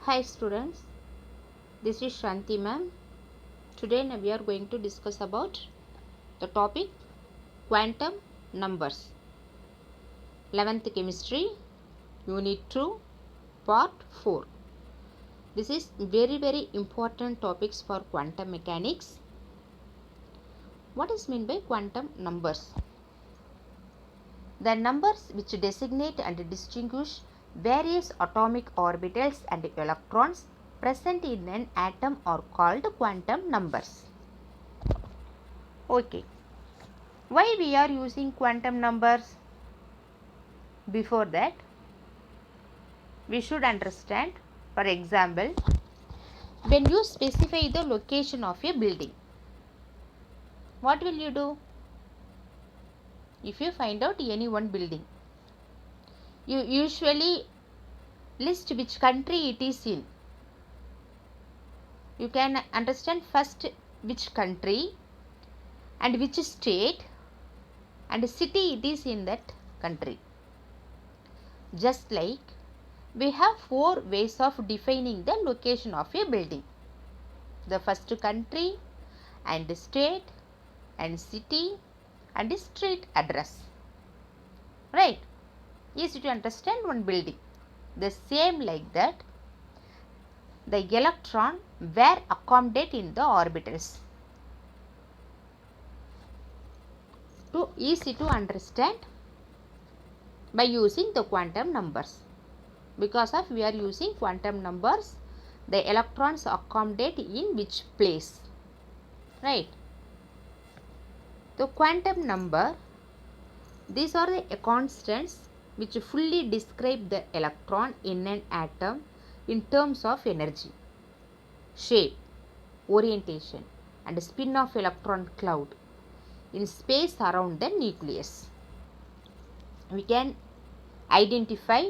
Hi students, this is Shanti ma'am. Today we are going to discuss about the topic quantum numbers. 11th chemistry, unit 2, part 4. This is very important topics for quantum mechanics. What is meant by quantum numbers? The numbers which designate and distinguish various atomic orbitals and electrons present in an atom are called quantum numbers. Okay, why we are using quantum numbers? Before that, we should understand, for example, when you specify the location of a building, what will you do? If you find out any one building, you usually list which country it is in. You can understand first which country and which state and city it is in that country. Just like we have 4 ways of defining the location of a building. The first country and state and city and street address. Right? Easy to understand one building. The same like that, the electron were accommodate in the orbitals. Easy to understand by using the quantum numbers. Because of we are using quantum numbers, the electrons accommodate in which place. Right? The quantum number, these are the constants which fully describe the electron in an atom in terms of energy, shape, orientation and spin of electron cloud in space around the nucleus. We can identify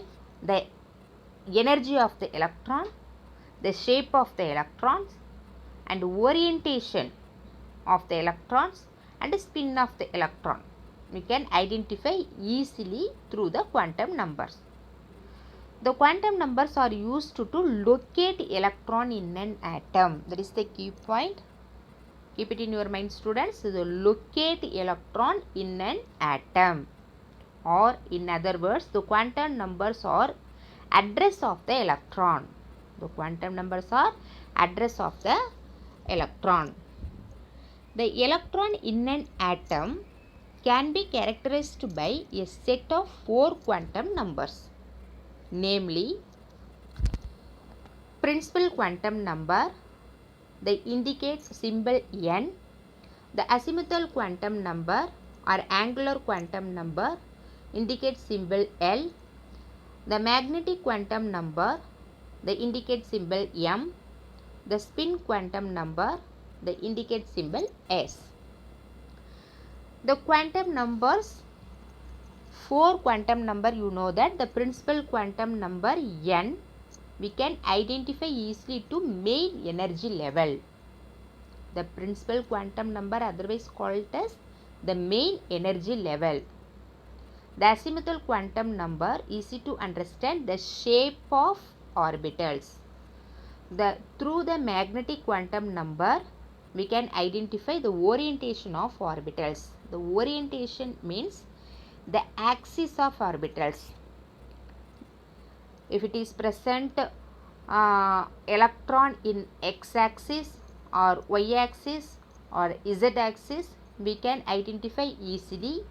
the energy of the electron, the shape of the electrons and orientation of the electrons and spin of the electron. We can identify easily through the quantum numbers. The quantum numbers are used to locate electron in an atom. That is the key point. Keep it in your mind, students. So, locate electron in an atom. Or in other words, the quantum numbers are address of the electron. The quantum numbers are address of the electron. The electron in an atom can be characterized by a set of 4 quantum numbers, namely principal quantum number, they indicate symbol n, the azimuthal quantum number or angular quantum number indicates symbol L, the magnetic quantum number, they indicate symbol M, the spin quantum number, they indicate symbol S. The quantum numbers, 4 quantum number, you know that the principal quantum number n, we can identify easily to main energy level. The principal quantum number otherwise called as the main energy level. The azimuthal quantum number, easy to understand, the shape of orbitals. Through the magnetic quantum number, we can identify the orientation of orbitals. The orientation means the axis of orbitals. If it is present electron in x-axis or y-axis or z-axis, we can identify easily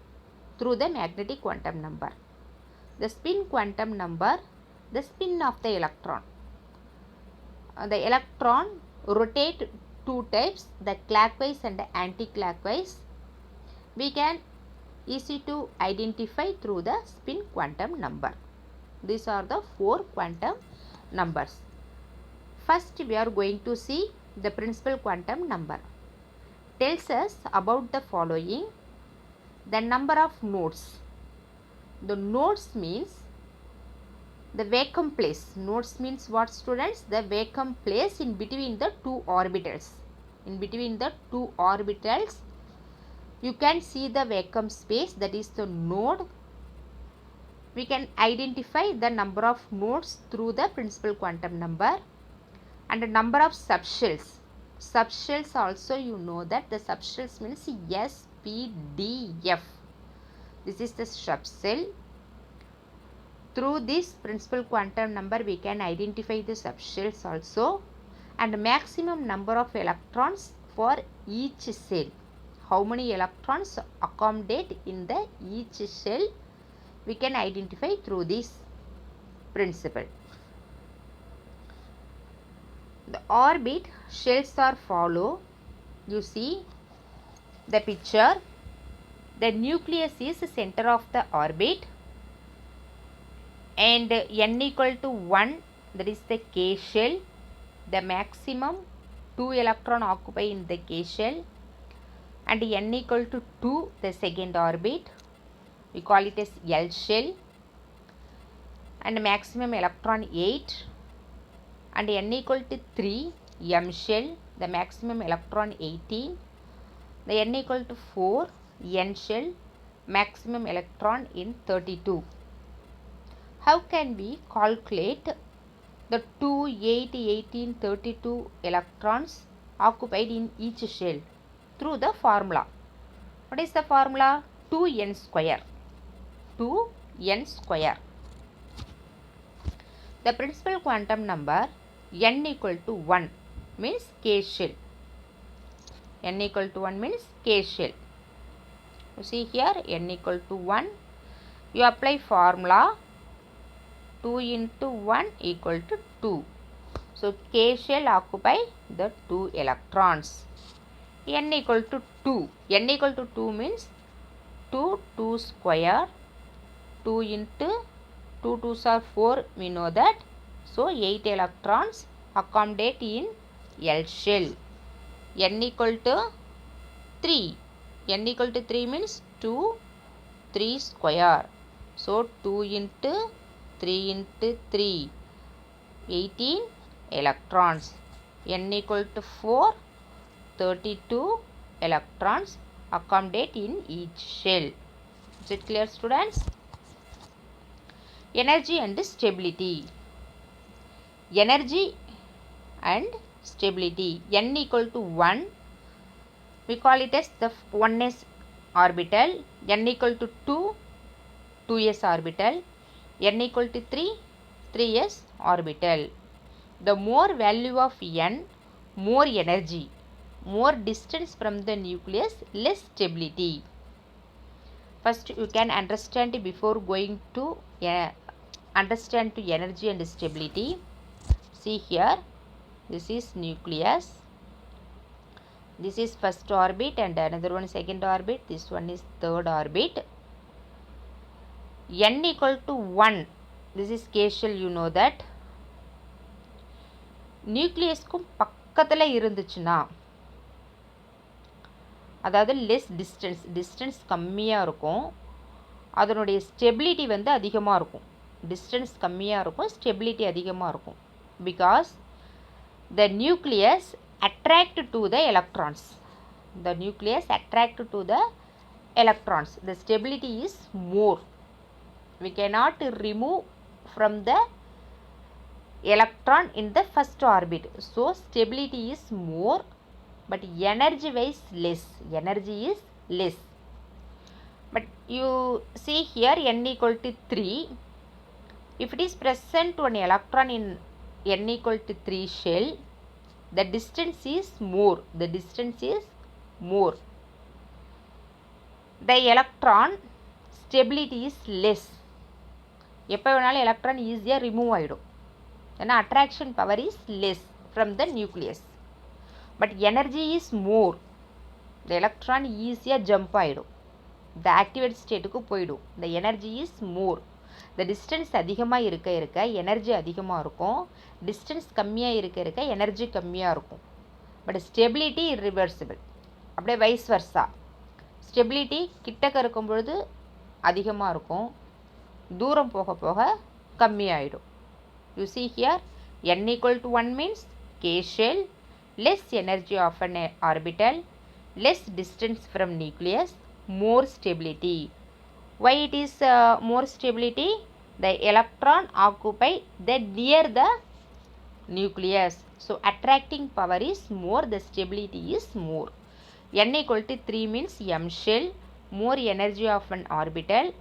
through the magnetic quantum number. The spin quantum number, the spin of the electron. The electron rotate 2 types, the clockwise and anti-clockwise. We can easy to identify through the spin quantum number. These are the 4 quantum numbers. First, we are going to see the principal quantum number. Tells us about the following: the number of nodes. The nodes means the vacuum place. Nodes means what, students? The vacuum place in between the 2 orbitals. In between the 2 orbitals, you can see the vacuum space, that is the node. We can identify the number of nodes through the principal quantum number. And the number of subshells. Subshells also you know that the subshells means S, P, D, F. This is the subshell. Through this principal quantum number we can identify the subshells also, and maximum number of electrons for each cell. How many electrons accommodate in the each shell we can identify through this principle. The orbit shells are follow. You see the picture. The nucleus is the center of the orbit, and n equal to 1, that is the K shell. The maximum 2 electron occupy in the K shell, and n equal to 2, the second orbit. We call it as L shell, and maximum electron 8, and n equal to 3, M shell. The maximum electron 18. The n equal to 4, N shell. Maximum electron in 32. How can we calculate the 2, 8, 18, 32 electrons occupied in each shell? Through the formula. What is the formula? 2n square. 2n square. The principal quantum number n equal to 1 means K shell. N equal to 1 means K shell. You see here n equal to 1. You apply formula 2 into 1 equal to 2. So K shell occupy the 2 electrons. N equal to 2. N equal to 2 means 2 square. 2 into 2 2s are 4, we know that. So 8 electrons accommodate in L shell. N equal to 3. N equal to 3 means 2, 3 square. So 2 into 3 into 3, 18 electrons. N equal to 4, 32 electrons accommodate in each shell. Is it clear, students? Energy and stability. Energy and stability. N equal to 1. We call it as the 1s orbital. N equal to 2, 2s orbital. N equal to 3, 3s orbital. The more value of n, more energy. More distance from the nucleus, less stability. First you can understand before going to understand to energy and stability. See here, this is nucleus. This is first orbit and another one second orbit. This one is third orbit. N equal to 1. This is K shell, you know that. நியூக்ளியஸ்க்கும் பக்கத்தில் இருந்துச்சுன்னா, அதாவது less distance கம்மியாக இருக்கும், அதனுடைய stability வந்து அதிகமாக இருக்கும். Distance கம்மியாக இருக்கும், ஸ்டெபிலிட்டி அதிகமாக இருக்கும். Because the nucleus attract to the electrons. The nucleus attract to the electrons. The stability is more. We cannot remove from the electron in the first orbit. So stability is more, but energy wise less. Energy is less. But you see here n equal to 3. If it is present one electron in n equal to 3 shell, the distance is more. The distance is more. The electron stability is less. எப்போ வேணாலும் electron ஈஸியாக remove ஆகிடும். ஏன்னா attraction power is less from the nucleus. But energy is more. The electron ஈஸியாக jump ஆகிடும், த activate ஸ்டேட்டுக்கு போயிடும். The energy is more. The distance அதிகமாக இருக்க இருக்க எனர்ஜி அதிகமாக இருக்கும், டிஸ்டன்ஸ் கம்மியாக இருக்க இருக்க எனர்ஜி கம்மியாக இருக்கும். But stability irreversible. அப்படியே வைஸ் வர்ஸா. ஸ்டெபிலிட்டி கிட்டக்க இருக்கும் பொழுது அதிகமாக இருக்கும், தூரம் போக போக கம்மியாயிடும். You see here n equal to 1 means K shell, less energy of an orbital, less distance from nucleus, more stability. Why it is more stability? The electron occupy the near the nucleus. So attracting power is more, the stability is more. N equal to 3 means M shell, more energy of an orbital.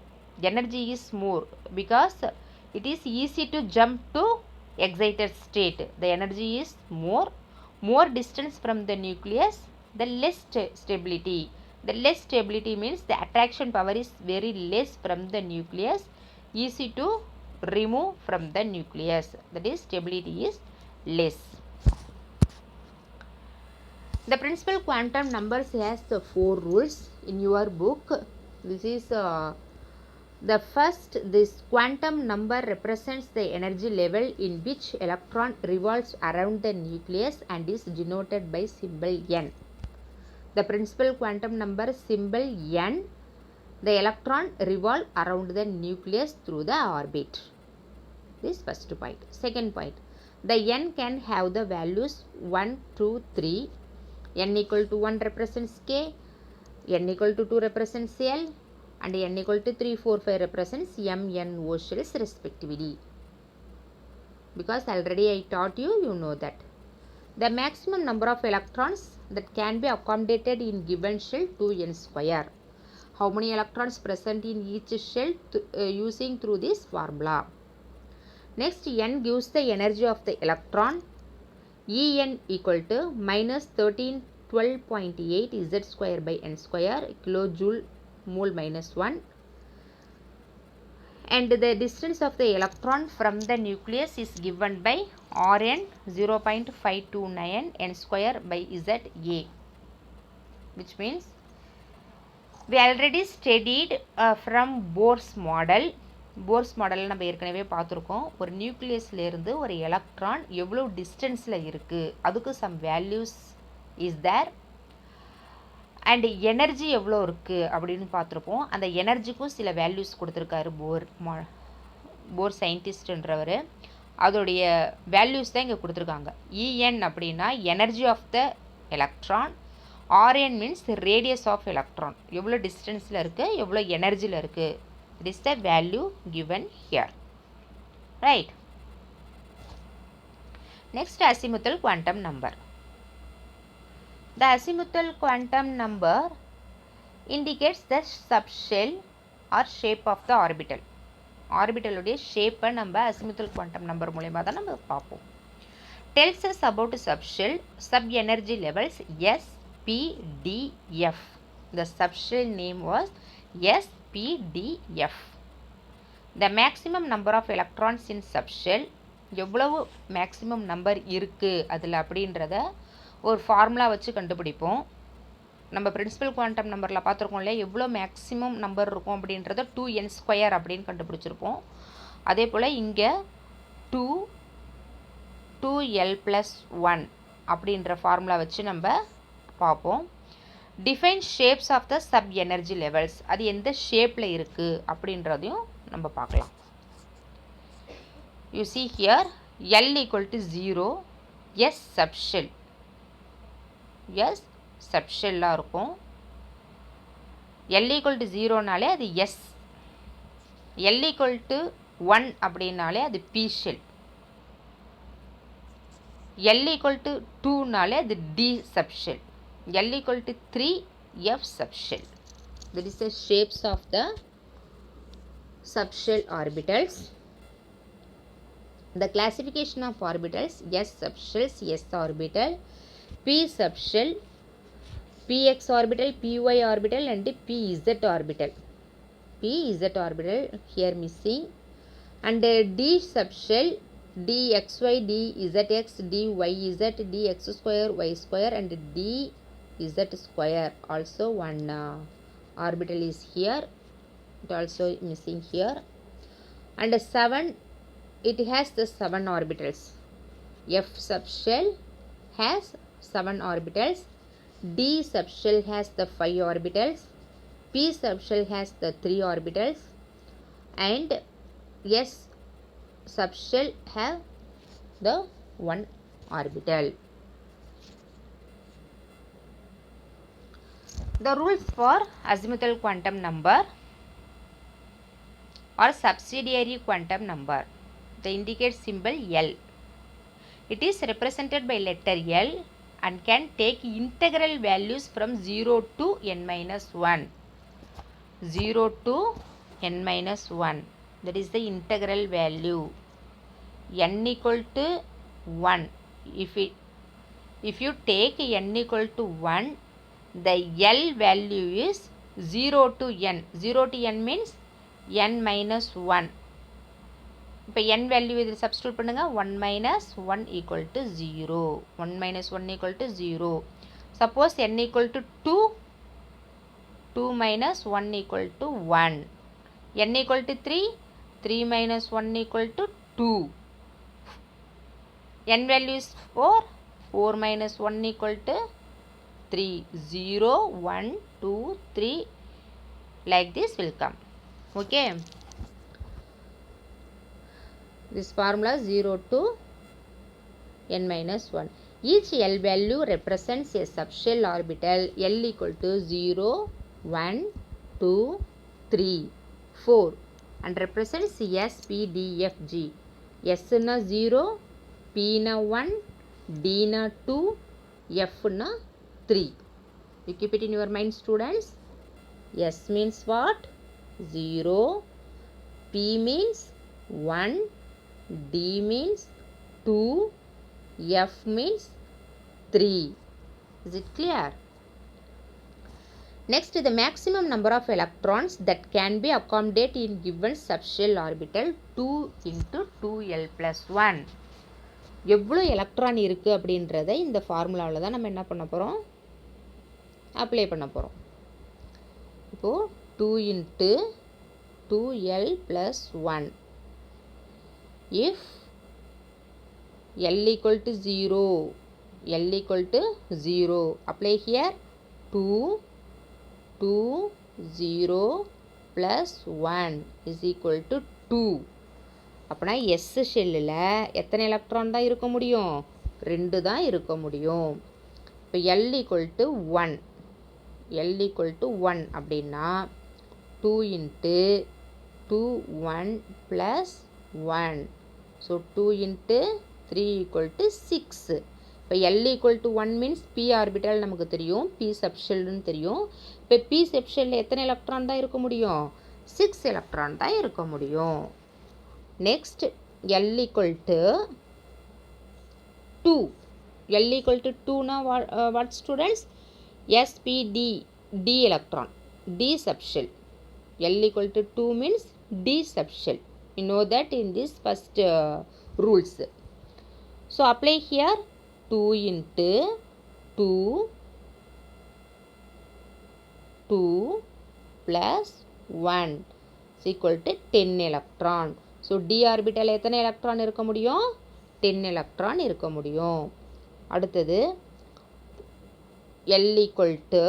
Energy is more because it is easy to jump to excited state. The energy is more. More distance from the nucleus, the less stability. The less stability means the attraction power is very less from the nucleus, easy to remove from the nucleus. That is, stability is less. The principal quantum numbers has the 4 rules in your book. This is the first. This quantum number represents the energy level in which electron revolves around the nucleus and is denoted by symbol n. The principal quantum number symbol n, the electron revolve around the nucleus through the orbit. This first point. Second point, the n can have the values 1, 2, 3. N equal to 1 represents K, N equal to 2 represents L, and N equal to 3, 4, 5 represents M, N, O shells respectively. Because already I taught you, you know that. The maximum number of electrons that can be accommodated in given shell 2n square. How many electrons present in each shell using through this formula. Next, n gives the energy of the electron. En equal to minus 1312.8 Z square by n square, kilojoule mole minus 1. And the distance of the electron from the nucleus is given by Rn 0.529 n square by Za, which means we already studied from Bohr's model. Force மாடலில் நம்ம ஏற்கனவே பார்த்துருக்கோம். ஒரு நியூக்ளியஸ்லேருந்து ஒரு electron எவ்வளோ டிஸ்டன்ஸில் இருக்குது, அதுக்கு some values is there, and energy எவ்வளோ இருக்குது அப்படின்னு பார்த்துருப்போம். அந்த எனர்ஜிக்கும் சில வேல்யூஸ் கொடுத்துருக்காரு போர் சயின்டிஸ்ட்ன்றவர். அதோடைய வேல்யூஸ் தான் இங்கே கொடுத்துருக்காங்க. En அப்படின்னா energy of the electron, Rn means radius of electron, எவ்வளோ டிஸ்டன்ஸில் இருக்குது, எவ்வளோ எனர்ஜியில் இருக்குது. It is the value given here, right? Next, azimuthal quantum number. The azimuthal quantum number indicates the subshell or shape of the orbital. Orbital உடைய shape நம்ம azimuthal quantum number மூலமா தான் நம்ம பார்ப்போம். Tells us about subshell, sub energy levels S, P, D, F. The subshell name was S, PDF. The maximum number of electrons in subshell, எவ்வளவு maximum number இருக்குது அதில் அப்படின்றத ஒரு ஃபார்முலா வச்சு கண்டுபிடிப்போம். நம்ம பிரின்சிபல் குவாண்டம் நம்பரில் பார்த்துருக்கோம் இல்லையா, எவ்வளோ மேக்ஸிமம் நம்பர் இருக்கும் அப்படின்றத 2n ஸ்கொயர் அப்படின்னு கண்டுபிடிச்சிருப்போம். அதே போல் இங்கே 2l+1 அப்படின்ற ஃபார்முலா வச்சு நம்ம பார்ப்போம். Define shapes of the sub energy levels, அது எந்த ஷேப்பில் இருக்குது அப்படின்றதையும் நம்ம பார்க்கலாம். You see here L equal to 0, S subshell, S சப்ஷெல்லாக இருக்கும். L ஈக்குவல் டு 0னாலே அது S, L ஈக்குவல் டு 1 அப்படின்னாலே அது P shell, L equal to 2னாலே அது D subshell, L equal to 3, F subshell. That is the shapes of the subshell orbitals. The classification of orbitals: S subshells, S orbital, P subshell, Px orbital, Py orbital, and Pz orbital. Pz orbital here missing. And D subshell, dxy, dzx, dyz, dx square, y square, and d z square. Also one orbital is here, it also missing here. And 7, it has the 7 orbitals. F subshell has 7 orbitals, D subshell has the 5 orbitals, P subshell has the 3 orbitals, and S subshell have the 1 orbital. The rules for azimuthal quantum number or subsidiary quantum number, they indicate symbol L. It is represented by letter L and can take integral values from 0 to n minus 1. 0 to n minus 1. That is the integral value. N equal to 1. If you take n equal to 1, the L value is 0 to n. 0 to n means n minus 1. இப்போ n value இதில் substitute பண்ணுங்கள். 1 minus 1 equal to 0. 1 minus 1 equal to 0. Suppose n equal to 2, 2 minus 1 equal to 1. n equal to 3, 3 minus 1 equal to 2. n value is 4, 4 minus 1 equal to 3. 0, 1, 2, 3 like this will come. Okay. This formula 0 to n minus 1. Each L value represents a subshell orbital L equal to 0, 1, 2, 3, 4 and represents S, P, D, F, G. S na 0, P na 1, D na 2, F na 3. You keep it in your mind, students. S means what? 0. P means 1. D means 2, F means 3. Is it clear? Next, the maximum number of electrons that can be accommodated in given subshell orbital 2 into 2L plus 1. எவ்வளோ electron இருக்குது அப்படின்றத இந்த ஃபார்முலாவில் தான் நம்ம என்ன பண்ண போகிறோம், அப்ளை பண்ண போகிறோம். இப்போது 2 into 2L plus 1. If L equal to 0, L equal to 0, apply here 2, 2, 0 plus 1 is equal to 2. அப்போனா S ஷெல்லில் எத்தனை எலக்ட்ரான் தான் இருக்க முடியும்? 2 தான் இருக்க முடியும். இப்போ L equal to 1, L equal to 1 அப்படின்னா 2 into 2, 1 plus 1. So 2 into 3 equal to 6. இப்போ L equal to 1 means P orbital நமக்கு தெரியும், P subshellனு தெரியும். இப்போ P subshellல எத்தனை எலக்ட்ரான் தான் இருக்க முடியும்? 6 எலக்ட்ரான் தான் இருக்க முடியும். Next L equal to 2. L equal to 2 na what students? S, P, D, D electron, D subshell. L equal to 2 means D subshell. You know that in this first rules. So apply here 2 into 2, 2 plus 1 is equal to 10 electron. So D orbital எத்தனை electron இருக்க முடியும்? 10 electron இருக்க முடியும். அடுத்தது L equal to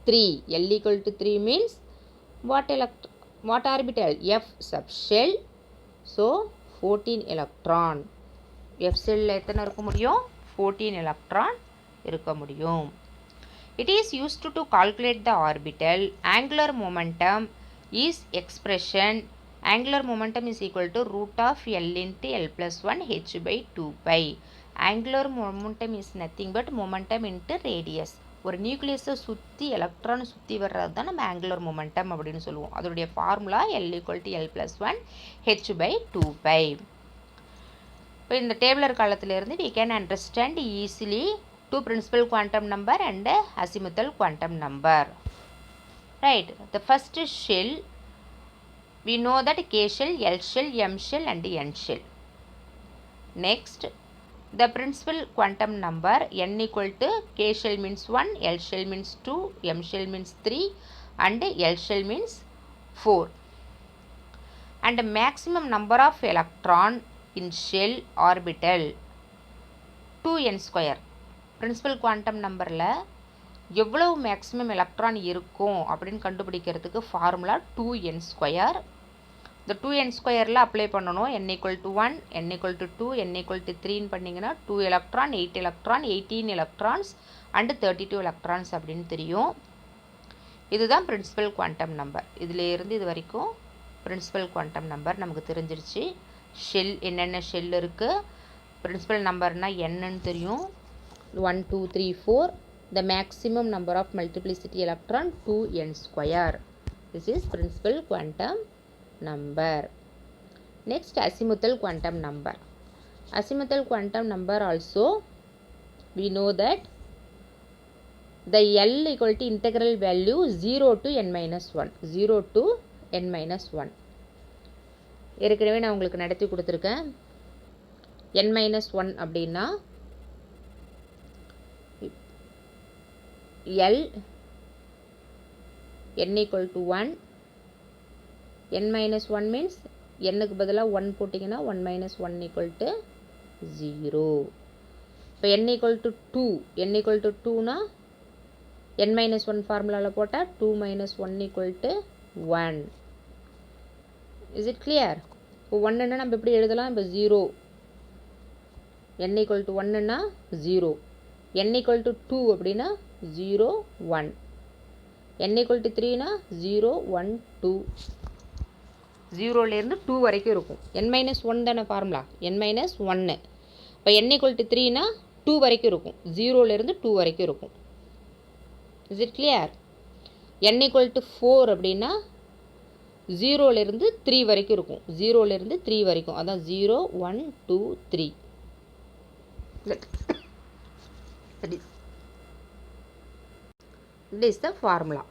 3. L equal to 3 means what orbital? F subshell. So 14 electron. F cell எத்தனை இருக்க முடியும்? 14 electron இருக்க முடியும். It is used to calculate the orbital. Angular momentum is expression. Angular momentum is equal to root of L into L plus 1 h by 2 pi. Angular momentum is nothing but momentum into radius. ஒரு நியூக்ளியஸை சுற்றி electron சுற்றி வர்றது தான் நம்ம angular momentum அப்படின்னு சொல்லுவோம். அதோடைய formula L equal to L plus 1 h by 2 pi. இப்போ இந்த டேபிளர் காலத்திலிருந்து we can understand easily two principal quantum number and azimuthal quantum number. Right. The first shell, we know that K shell, L shell, M shell and N shell. Next, the principal quantum number n equal to K shell means 1, L shell means 2, M shell means 3 and L shell means 4. And the maximum number of electron in shell orbital 2n square. Principal quantum numberல எவ்வளவு maximum electron இருக்கும் அப்படின்னு கண்டுபிடிக்கிறதுக்கு formula 2n square. இந்த 2n ஸ்கொயரில் apply பண்ணணும். n equal to 1, n equal to 2, n equal to 3ன்னு பண்ணிங்கன்னா 2 electron, 8 electron, 18 electrons and 32 electrons அப்படின்னு தெரியும். இதுதான் பிரின்சிபல் குவாண்டம் நம்பர். இதில் இருந்து இது வரைக்கும் பிரின்சிபல் குவாண்டம் நம்பர் நமக்கு தெரிஞ்சிருச்சு. ஷெல் என்னென்ன ஷெல் இருக்குது, பிரின்சிபல் நம்பர்னால் என்னன்னு தெரியும். 1 2 3 4. The maximum number of multiplicity electron 2n square. This is principal quantum number. Next, azimuthal quantum number. Azimuthal quantum number also we know that the L equal to integral value 0 to n minus 1. 0 to n minus 1. ஏற்கனவே நான் உங்களுக்கு நடத்தி கொடுத்துருக்கேன். n minus 1 அப்படின்னா L n equal to 1. n minus 1 means n-க்கு பதிலாக 1 போட்டிங்கன்னா 1 minus 1 equal to 0. இப்போ n equal to 2. n equal to 2னா n minus 1 ஃபார்முலாவில் போட்டால் 2 minus 1 equal to 1. Is it clear? இப்போ 1ன்னா நம்ம எப்படி எழுதலாம்? இப்போ 0. n equal to 1ன்னா 0. n equal to 2 அப்படின்னா 0 1. n equal to 3னா 0 1 2. 0லேருந்து 2 வரைக்கும் இருக்கும். n minus 1 தானே ஃபார்முலா, n minus 1. இப்போ n equal to 3னா 2 வரைக்கும் இருக்கும். 0லேருந்து 2 வரைக்கும் இருக்கும். Is it clear? n equal to 4 அப்படின்னா 0லேருந்து 3 வரைக்கும் இருக்கும். 0லேருந்து 3 வரைக்கும், அதான் 0 1 2 3. This is the formula.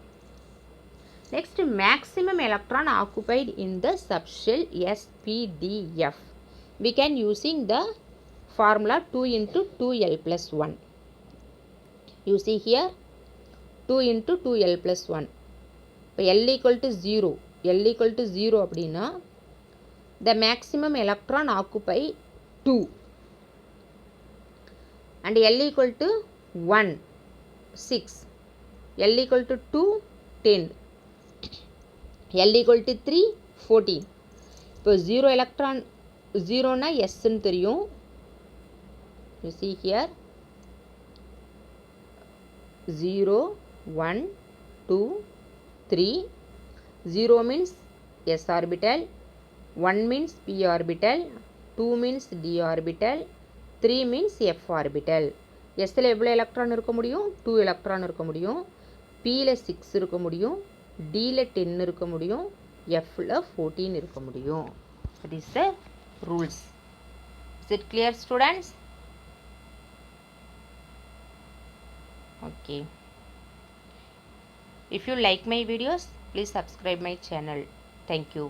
Next, maximum electron occupied in the subshell SPDF. We can using the formula 2 into 2L plus 1. You see here 2 into 2L plus 1. இப்போ L equal to 0. L equal to 0 அப்படின்னா the maximum electron occupy 2. And L equal to 1 6. L equal to 2 10. L equal to 3 14. இப்போ 0 electron 0னா Sன்னு தெரியும். You see here 0 1 2 3. 0 means S orbital, 1 means p orbital, 2 means d orbital, 3 means f orbital. Sல எவ்வளோ electron இருக்க முடியும்? 2 electron இருக்க முடியும். Pல 6 இருக்க முடியும். Dல 10 இருக்க முடியும். Fல 14 இருக்க முடியும். That is the rules. Is it clear, students? Okay. If you like my videos, please subscribe my channel. Thank you.